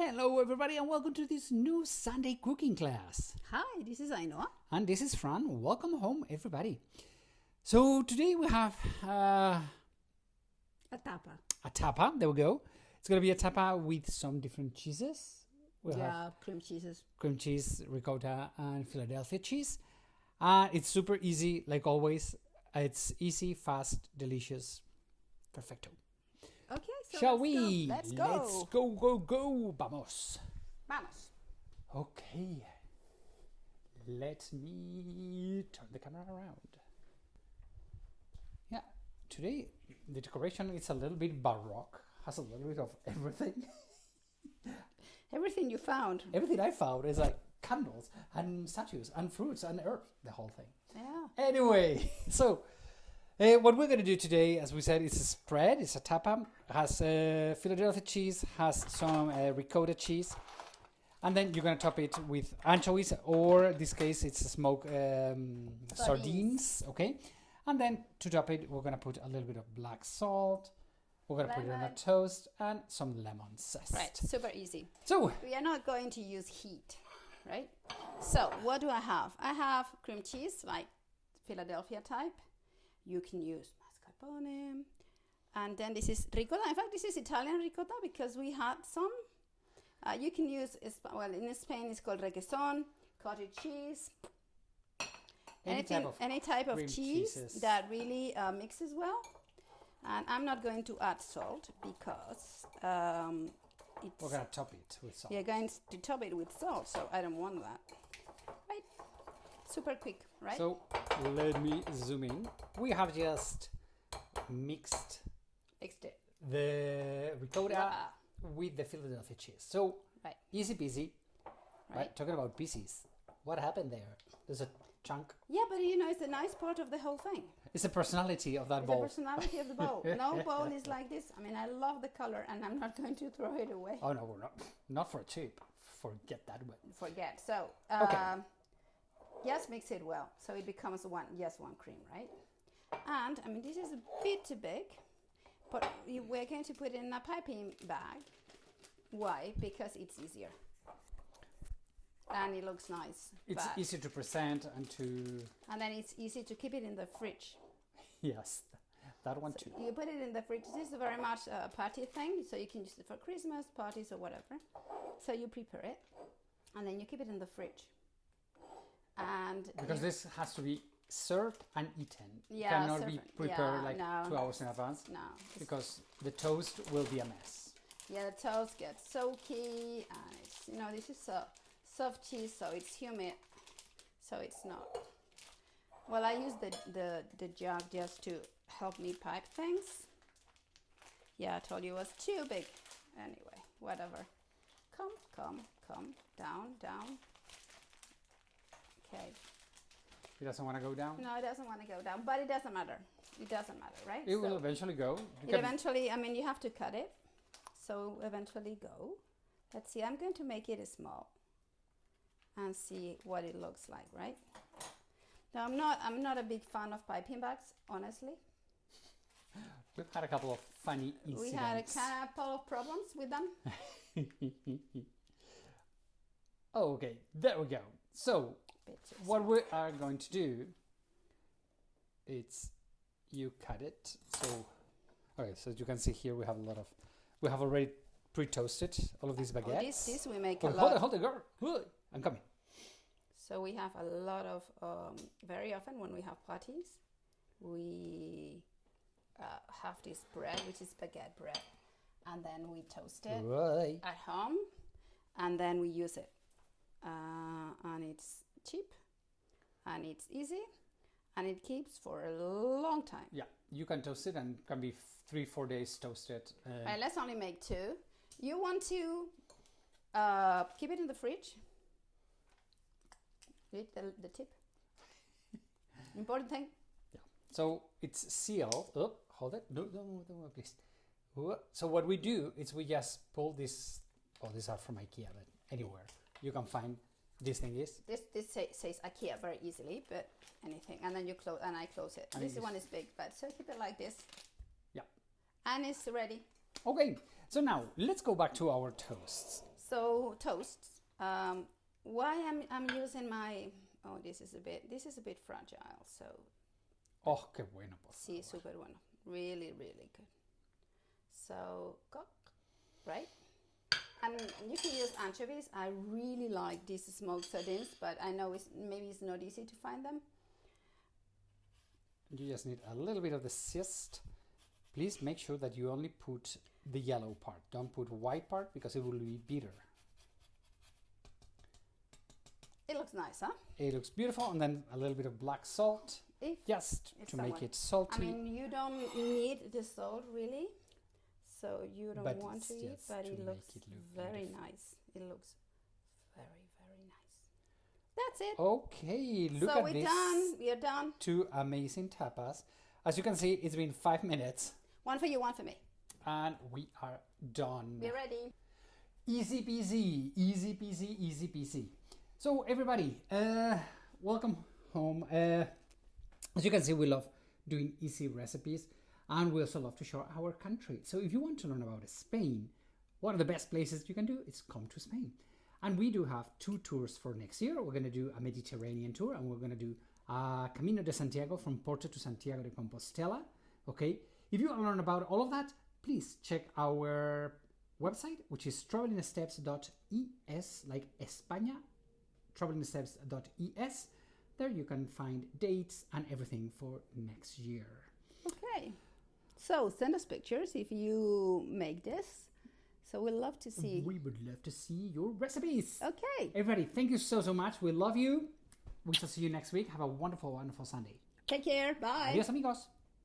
Hello everybody and welcome to this new Sunday cooking class. Hi, this is Ainhoa. And this is Fran. Welcome home everybody. So today we have A tapa. a tapa. There we go. It's going to be a tapa with some different cheeses. We'll have Cream cheeses. cream cheese, ricotta and Philadelphia cheese. It's super easy like always. It's easy, fast, delicious. Perfecto. Okay, so Shall we? Let's go. Let's go. Vamos. Vamos. Okay. Let me turn the camera around. Yeah, today the decoration is a little bit baroque. Has a little bit of everything. Everything you found. Everything I found is like candles and statues and fruits and herbs. The whole thing. Yeah. Anyway, so what we're going to do today, as we said, is a spread. It's a tapa. Has Philadelphia cheese, has some ricotta cheese, and then you're going to top it with anchovies, or in this case, it's smoked sardines. Okay, and then to top it, we're going to put a little bit of black salt. We're going to put it on a toast and some lemon zest. Right, super easy. So We are not going to use heat, right? So what do I have? I have cream cheese, like Philadelphia type. You can use mascarpone. And then this is ricotta. In fact, this is Italian ricotta because we had some. You can use, well, in Spain it's called requesón, cottage cheese. Any type of cheese cheeses that really mixes well. And I'm not going to add salt because we're going to top it with salt. you're going to top it with salt, so I don't want that. Right? Super quick, right? So let me zoom in. We have just mixed Mixed it. the ricotta Voila. with the Philadelphia cheese. So Right. easy peasy. Right. Right. Talking about pieces. What happened there? There's a chunk. Yeah, but you know, it's a nice part of the whole thing. It's the personality of that It's bowl. the personality of the bowl. No bowl is like this. I mean, I love the color and I'm not going to throw it away. Oh no, we're not. Not for cheap. Forget that one. Forget. So, Okay. just mix it well. So it becomes one cream, right? And, I mean, this is a bit too big, but we're going to put it in a piping bag. Why? Because it's easier. And it looks nice. It's but- easy to present and to And then it's easy to keep it in the fridge. yes, that one too. You put it in the fridge. This is very much a party thing, so you can use it for Christmas parties or whatever. So you prepare it, and then you keep it in the fridge. And Because this has to be served and eaten. Yeah, It cannot be served- prepared yeah, like no. 2 hours in advance no, because the toast will be a mess. yeah, the toast gets soaky, and it's this is a soft cheese, so it's humid, so it's not. Well, I use the jug just to help me pipe things. Yeah, I told you it was too big. Anyway, whatever. Come, down. Okay. It doesn't want to go down. No, it doesn't want to go down, but it doesn't matter. It doesn't matter, right? It will So eventually go. You it can- eventually, I mean, you have to cut it. So eventually go. Let's see, I'm going to make it small and see what it looks like, right? Now, I'm not a big fan of piping bags, honestly. We've had a couple of funny incidents. We had a couple of problems with them. Okay, there we go. So Bitches. what we are going to do, it's you cut it. So okay, so as you can see here, we have already pre-toasted all of these Oh, baguettes. this we make Oh, a hold lot. it, hold it, girl. Hold it. I'm coming. So we have a lot of, very often when we have parties, we have this bread, which is baguette bread, and then we toast it Right. at home, and then we use it. And it's cheap, and it's easy, and it keeps for a long time. Yeah, you can toast it and can be 3-4 days toasted. Right, let's only make 2. You want to keep it in the fridge. Read the tip. Important thing. So it's sealed. Oh, hold it. No, please. So what we do is we just pull this. Oh, these are from IKEA, but anywhere you can find this thing is. This says IKEA very easily, but anything, and then you close, and I close it. And This it one is big, but so keep it like this. Yeah. And it's ready. Okay. So now let's go back to our toasts. So toasts. Why I'm using my, oh, this is a bit fragile. So Oh, qué bueno. sí, super bueno. Really, really good. So cook, right? And you can use anchovies. I really like these smoked sardines, but I know maybe it's not easy to find them. You just need a little bit of the zest. Please make sure that you only put the yellow part. Don't put white part because it will be bitter. It looks nice, huh? It looks beautiful. And then a little bit of black salt, just to make it salty. I mean, you don't need the salt really, so you don't want to eat, but it looks very nice. It looks very, very nice. That's it. Okay, look so at we're this. done. We are done. 2 amazing tapas. As you can see, it's been 5 minutes. One for you, one for me. And we are done. We're ready. Easy peasy, easy peasy, easy peasy. So everybody, welcome home. As you can see, we love doing easy recipes, and we also love to show our country. So if you want to learn about Spain, one of the best places you can do is come to Spain. And we do have 2 tours for next year. We're going to do a Mediterranean tour, and we're going to do Camino de Santiago from Porto to Santiago de Compostela. Okay, if you want to learn about all of that, please check our website, which is travelingsteps.es, like España, travelingsteps.es. There you can find dates and everything for next year. Okay, so send us pictures if you make this. So we'd love to see. We would love to see your recipes. Okay. Everybody, thank you so much. We love you. We shall see you next week. Have a wonderful, wonderful Sunday. Take care. Bye. Adios, amigos.